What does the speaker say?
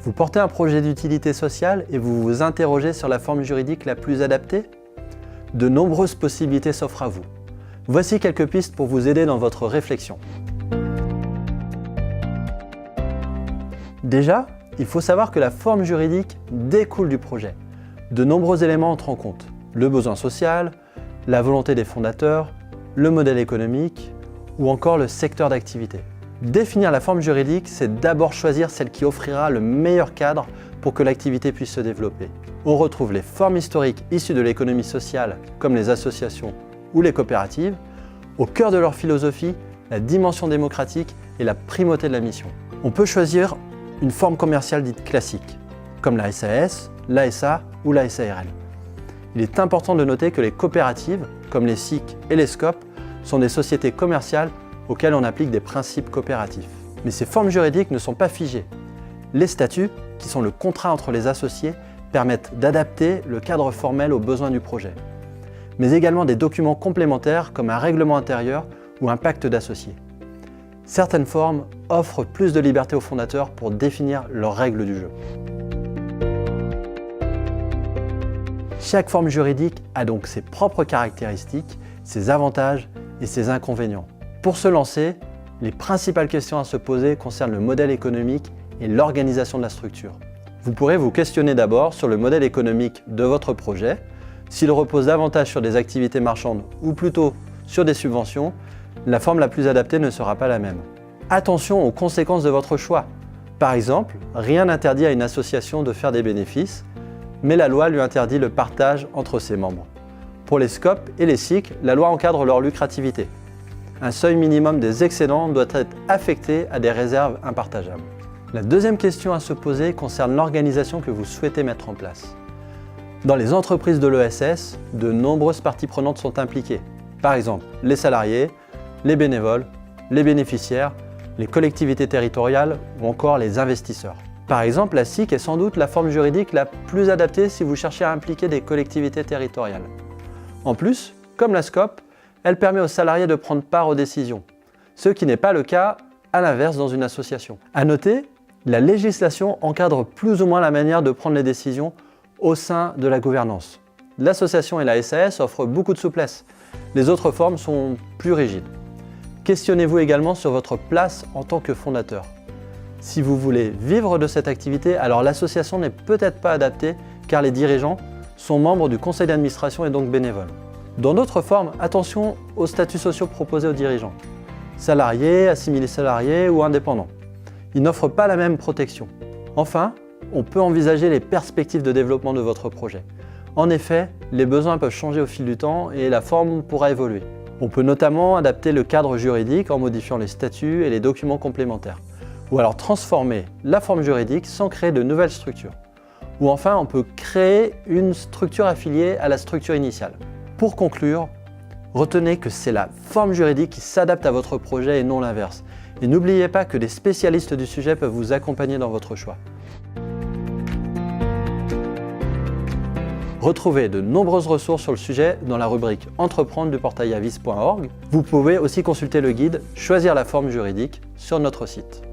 Vous portez un projet d'utilité sociale et vous vous interrogez sur la forme juridique la plus adaptée? De nombreuses possibilités s'offrent à vous. Voici quelques pistes pour vous aider dans votre réflexion. Déjà, il faut savoir que la forme juridique découle du projet. De nombreux éléments entrent en compte. Le besoin social, la volonté des fondateurs, le modèle économique ou encore le secteur d'activité. Définir la forme juridique, c'est d'abord choisir celle qui offrira le meilleur cadre pour que l'activité puisse se développer. On retrouve les formes historiques issues de l'économie sociale, comme les associations ou les coopératives. Au cœur de leur philosophie, la dimension démocratique et la primauté de la mission. On peut choisir une forme commerciale dite classique, comme la SAS, la SA ou la SARL. Il est important de noter que les coopératives, comme les SIC et les SCOP, sont des sociétés commerciales auxquelles on applique des principes coopératifs. Mais ces formes juridiques ne sont pas figées. Les statuts, qui sont le contrat entre les associés, permettent d'adapter le cadre formel aux besoins du projet. Mais également des documents complémentaires comme un règlement intérieur ou un pacte d'associés. Certaines formes offrent plus de liberté aux fondateurs pour définir leurs règles du jeu. Chaque forme juridique a donc ses propres caractéristiques, ses avantages et ses inconvénients. Pour se lancer, les principales questions à se poser concernent le modèle économique et l'organisation de la structure. Vous pourrez vous questionner d'abord sur le modèle économique de votre projet. S'il repose davantage sur des activités marchandes ou plutôt sur des subventions, la forme la plus adaptée ne sera pas la même. Attention aux conséquences de votre choix. Par exemple, rien n'interdit à une association de faire des bénéfices, mais la loi lui interdit le partage entre ses membres. Pour les SCOP et les SIC, la loi encadre leur lucrativité. Un seuil minimum des excédents doit être affecté à des réserves impartageables. La deuxième question à se poser concerne l'organisation que vous souhaitez mettre en place. Dans les entreprises de l'ESS, de nombreuses parties prenantes sont impliquées. Par exemple, les salariés, les bénévoles, les bénéficiaires, les collectivités territoriales ou encore les investisseurs. Par exemple, la SIC est sans doute la forme juridique la plus adaptée si vous cherchez à impliquer des collectivités territoriales. En plus, comme la SCOP, elle permet aux salariés de prendre part aux décisions, ce qui n'est pas le cas à l'inverse dans une association. À noter, la législation encadre plus ou moins la manière de prendre les décisions au sein de la gouvernance. L'association et la SAS offrent beaucoup de souplesse. Les autres formes sont plus rigides. Questionnez-vous également sur votre place en tant que fondateur. Si vous voulez vivre de cette activité, alors l'association n'est peut-être pas adaptée car les dirigeants sont membres du conseil d'administration et donc bénévoles. Dans d'autres formes, attention aux statuts sociaux proposés aux dirigeants. Salariés, assimilés salariés ou indépendants. Ils n'offrent pas la même protection. Enfin, on peut envisager les perspectives de développement de votre projet. En effet, les besoins peuvent changer au fil du temps et la forme pourra évoluer. On peut notamment adapter le cadre juridique en modifiant les statuts et les documents complémentaires. Ou alors transformer la forme juridique sans créer de nouvelles structures. Ou enfin, on peut créer une structure affiliée à la structure initiale. Pour conclure, retenez que c'est la forme juridique qui s'adapte à votre projet et non l'inverse. Et n'oubliez pas que des spécialistes du sujet peuvent vous accompagner dans votre choix. Retrouvez de nombreuses ressources sur le sujet dans la rubrique Entreprendre du portail avis.org. Vous pouvez aussi consulter le guide Choisir la forme juridique sur notre site.